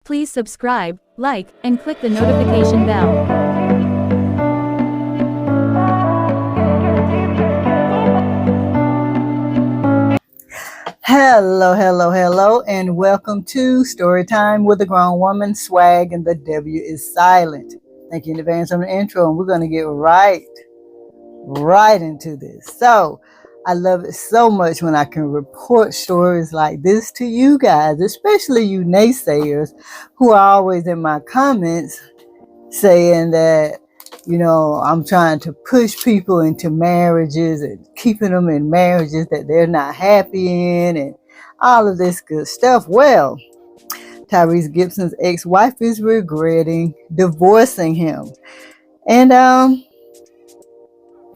Please subscribe, like, and click the notification bell. Hello, and welcome to Storytime with a Grown Woman. Swag and the W is silent. Thank you in advance on the intro, and we're going to get right into this. So, I love it so much when I can report stories like this to you guys, especially you naysayers who are always in my comments saying that, I'm trying to push people into marriages and keeping them in marriages that they're not happy in and all of this good stuff. Well, Tyrese Gibson's ex-wife is regretting divorcing him. And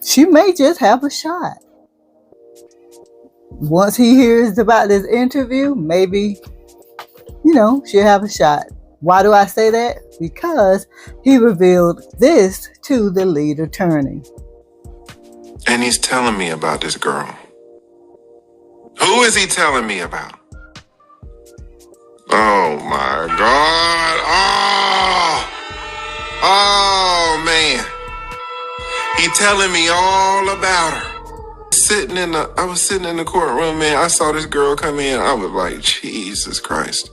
she may just have a shot. Once he hears about this interview, maybe, she'll have a shot. Why do I say that? Because he revealed this to the lead attorney. And he's telling me about this girl. Who is he telling me about? Oh my God. Oh man. He telling me all about her. I was sitting in the courtroom, man. I saw this girl come in. I was like, Jesus Christ.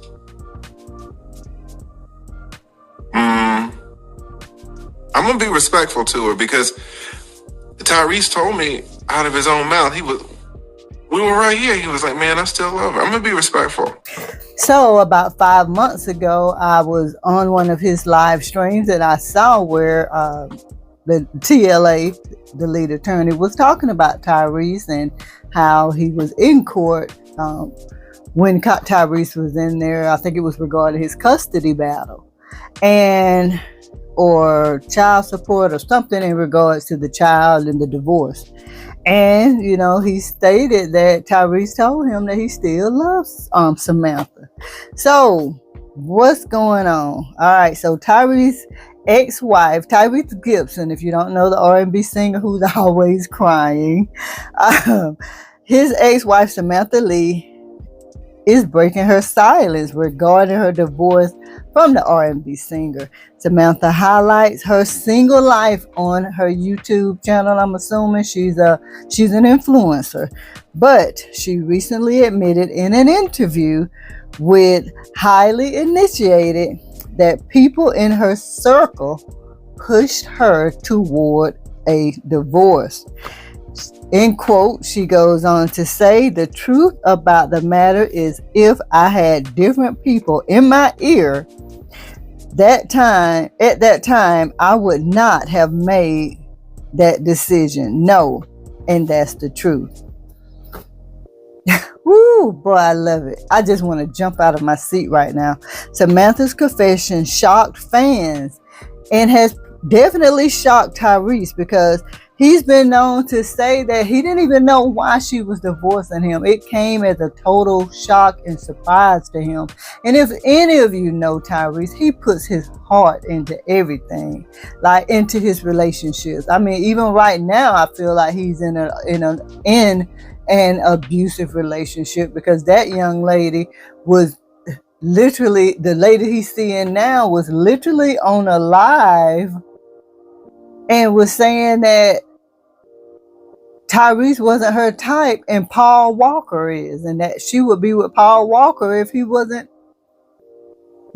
I'm gonna be respectful to her because Tyrese told me out of his own mouth, we were right here. He was like, man, I still love her. I'm gonna be respectful. So about 5 months ago, I was on one of his live streams and I saw where the TLA, the lead attorney, was talking about Tyrese and how he was in court when Tyrese was in there. I think it was regarding his custody battle or child support or something in regards to the child and the divorce. And, he stated that Tyrese told him that he still loves Samantha. So what's going on? All right. So Tyrese's ex-wife, Tyrese Gibson, if you don't know, the R&B singer who's always crying, his ex-wife, Samantha Lee, is breaking her silence regarding her divorce from the R&B singer. Samantha highlights her single life on her YouTube channel. I'm assuming she's an influencer, but she recently admitted in an interview with Highly Initiated that people in her circle pushed her toward a divorce. In quote, she goes on to say, the truth about the matter is if I had different people in my ear at that time, I would not have made that decision. No. And that's the truth. Woo, boy, I love it. I just want to jump out of my seat right now. Samantha's confession shocked fans and has definitely shocked Tyrese because he's been known to say that he didn't even know why she was divorcing him. It came as a total shock and surprise to him. And if any of you know Tyrese, he puts his heart into everything, like into his relationships. I mean, even right now, I feel like he's in an abusive relationship because that young lady was literally, the lady he's seeing now was literally on a live and was saying that Tyrese wasn't her type and Paul Walker is, and that she would be with Paul Walker if he wasn't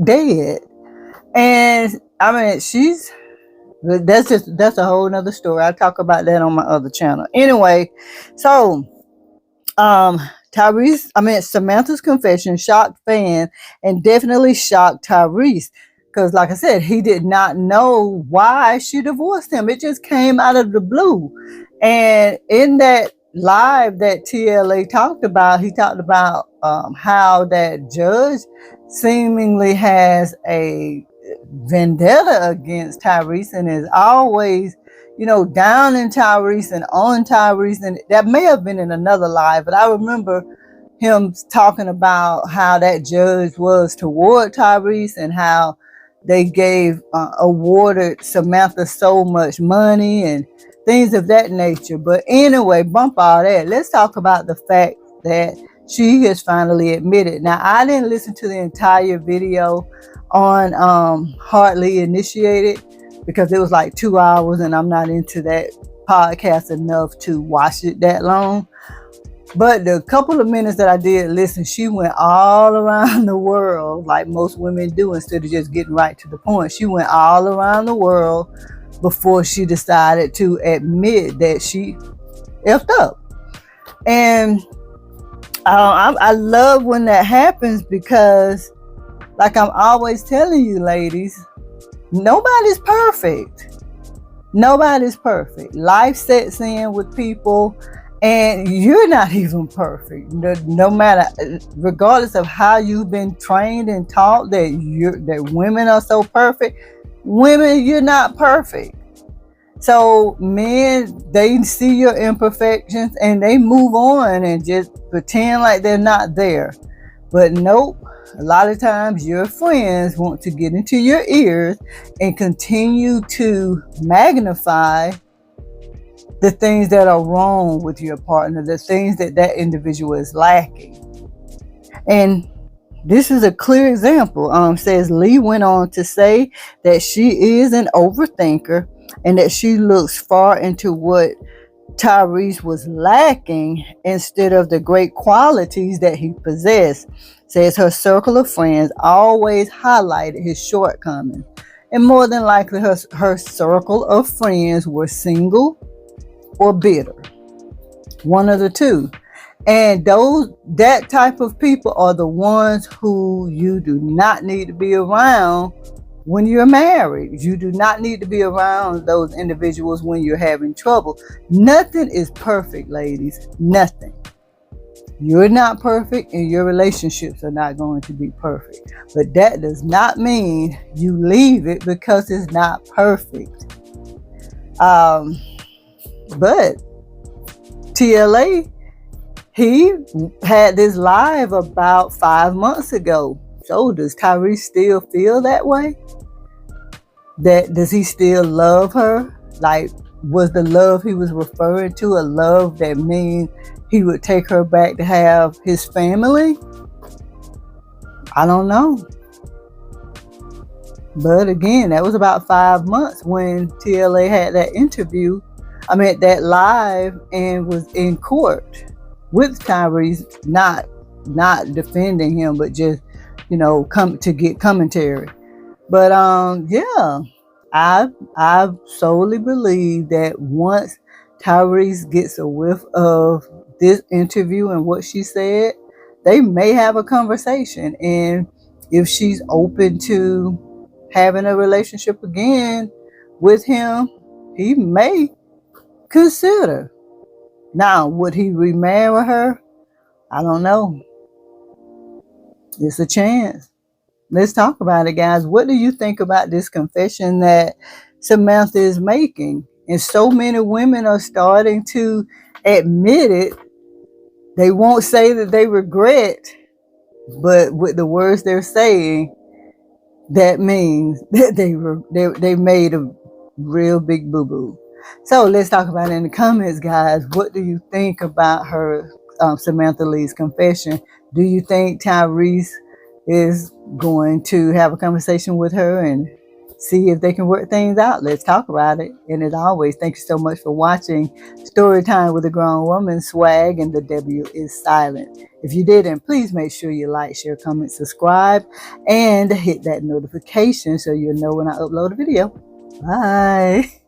dead. And I mean, that's a whole nother story. I'll talk about that on my other channel. Anyway, so Samantha's confession shocked fans and definitely shocked Tyrese. Because like I said, he did not know why she divorced him. It just came out of the blue. And in that live that TLA talked about, he talked about how that judge seemingly has a vendetta against Tyrese and is always, down in Tyrese and on Tyrese. And that may have been in another live, but I remember him talking about how that judge was toward Tyrese and how they awarded Samantha so much money and things of that nature. But anyway, bump all that. Let's talk about the fact that she has finally admitted. Now, I didn't listen to the entire video on Hardly Initiated because it was like 2 hours and I'm not into that podcast enough to watch it that long. But the couple of minutes that I did listen, she went all around the world like most women do instead of just getting right to the point. She went all around the world before she decided to admit that she effed up. And I love when that happens because, like I'm always telling you ladies, nobody's perfect. Nobody's perfect. Life sets in with people and you're not even perfect. No matter, regardless of how you've been trained and taught that women are so perfect, women, you're not perfect. So men, they see your imperfections and they move on and just pretend like they're not there. But nope, a lot of times your friends want to get into your ears and continue to magnify the things that are wrong with your partner, the things that that individual is lacking. And this is a clear example. Says Lee went on to say that she is an overthinker and that she looks far into what Tyrese was lacking instead of the great qualities that he possessed. Says her circle of friends always highlighted his shortcomings. And more than likely her circle of friends were single or bitter. One of the two. And that type of people are the ones who you do not need to be around when you're married. You do not need to be around those individuals when you're having trouble. Nothing is perfect, ladies. Nothing. You're not perfect and your relationships are not going to be perfect. But that does not mean you leave it because it's not perfect. But TLA, he had this live about 5 months ago. So does Tyrese still feel that way? Does he still love her? Like, was the love he was referring to a love that means he would take her back to have his family? I don't know. But again, that was about 5 months when TLA had that interview. That live, and was in court with Tyrese, not defending him, but just, come to get commentary. But yeah, I solely believe that once Tyrese gets a whiff of this interview and what she said, they may have a conversation. And if she's open to having a relationship again with him, he may consider. Now, would he remarry her? I don't know. It's a chance. Let's talk about it, guys. What do you think about this confession that Samantha is making? And so many women are starting to admit it. They won't say that they regret, but with the words they're saying, that means that they made a real big boo-boo. So let's talk about it in the comments, guys. What do you think about her, Samantha Lee's confession? Do you think Tyrese is going to have a conversation with her and see if they can work things out? Let's talk about it. And as always, thank you so much for watching Storytime with a Grown Woman. Swag and the W is silent. If you didn't, please make sure you like, share, comment, subscribe, and hit that notification so you'll know when I upload a video. Bye.